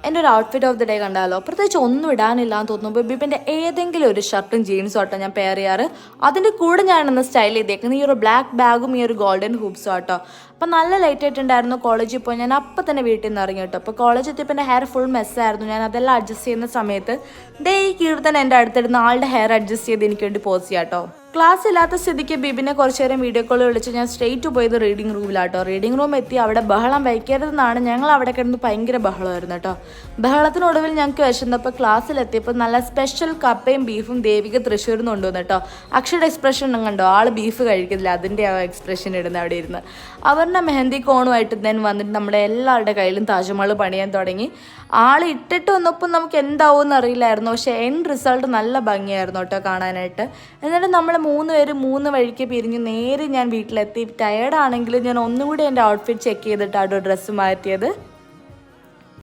എൻ്റെ ഒരു outfit of the day കണ്ടാലോ, പ്രത്യേകിച്ച് ഒന്നും ഇടാനില്ലാന്ന് തോന്നുമ്പോൾ ബിബിൻ്റെ ഏതെങ്കിലും ഒരു ഷർട്ടും ജീൻസും ആട്ടോ ഞാൻ പെയർ ചെയ്യാറ്. അതിൻ്റെ കൂടെ ഞാനൊന്ന് സ്റ്റൈൽ ചെയ്തേക്കുന്നത് ഈ ഒരു ബ്ലാക്ക് ബാഗും ഈ ഒരു ഗോൾഡൻ ഹൂപ്സും ആട്ടോ. അപ്പം നല്ല ലൈറ്റ് ആയിട്ടുണ്ടായിരുന്നു കോളേജിൽ പോയി. ഞാൻ അപ്പം തന്നെ വീട്ടിൽ നിന്ന് ഇറങ്ങി കേട്ടോ. അപ്പോൾ കോളേജിൽ എത്തിയപ്പോൾ എൻ്റെ ഹെയർ ഫുൾ മെസ്സായിരുന്നു. ഞാൻ അതെല്ലാം അഡ്ജസ്റ്റ് ചെയ്യുന്ന സമയത്ത് ഈ കീർത്തൻ എൻ്റെ അടുത്തിരുന്ന് ആളുടെ ഹെയർ അഡ്ജസ്റ്റ് ചെയ്ത് എനിക്ക് വേണ്ടി പോസ് ചെയ്യാം കേട്ടോ. ക്ലാസ് ഇല്ലാത്ത സ്ഥിതിക്ക് ബിബിനെ കുറച്ച് നേരം വീഡിയോ കോൾ വിളിച്ച് ഞാൻ സ്ട്രെയിറ്റ് പോയത് റീഡിംഗ് റൂമിലാട്ടോ. റീഡിംഗ് റൂം എത്തി അവിടെ ബഹളം വയ്ക്കരുതെന്നാണ്. ഞങ്ങൾ അവിടെ കിടന്ന് ഭയങ്കര ബഹളമായിരുന്നു കേട്ടോ. ബഹളത്തിനൊടുവിൽ ഞങ്ങൾക്ക് വിശന്നപ്പോൾ ക്ലാസ്സിലെത്തിയപ്പോൾ നല്ല സ്പെഷ്യൽ കപ്പയും ബീഫും ദേവിക തൃശ്ശൂരിൽ നിന്ന് കൊണ്ടുവന്നു കേട്ടോ. അക്ഷയുടെ എക്സ്പ്രഷൻ കണ്ടോ, ആൾ ബീഫ് കഴിക്കുന്നില്ല, അതിൻ്റെ ആ എക്സ്പ്രഷൻ ഇടുന്ന അവിടെ ഇരുന്ന്. അവരുടെ മെഹന്തി കോണുമായിട്ട് തന്നെ വന്നിട്ട് നമ്മുടെ എല്ലാവരുടെ കയ്യിലും താജ്മഹൽ പണിയാൻ തുടങ്ങി. ആൾ ഇട്ടിട്ട് വന്നപ്പോൾ നമുക്ക് എന്താവും എന്നറിയില്ലായിരുന്നു, പക്ഷേ എൻഡ് റിസൾട്ട് നല്ല ഭംഗിയായിരുന്നു കേട്ടോ കാണാനായിട്ട്. എന്നിട്ട് നമ്മൾ 3 പേരും 3 വഴിക്ക് പിരിഞ്ഞ് നേരെ ഞാൻ വീട്ടിലെത്തി. ടയേർഡാണെങ്കിലും ഞാൻ ഒന്നുകൂടി എൻ്റെ ഔട്ട്ഫിറ്റ് ചെക്ക് ചെയ്തിട്ടാണ് ഡ്രസ്സ് മാറ്റിയത്.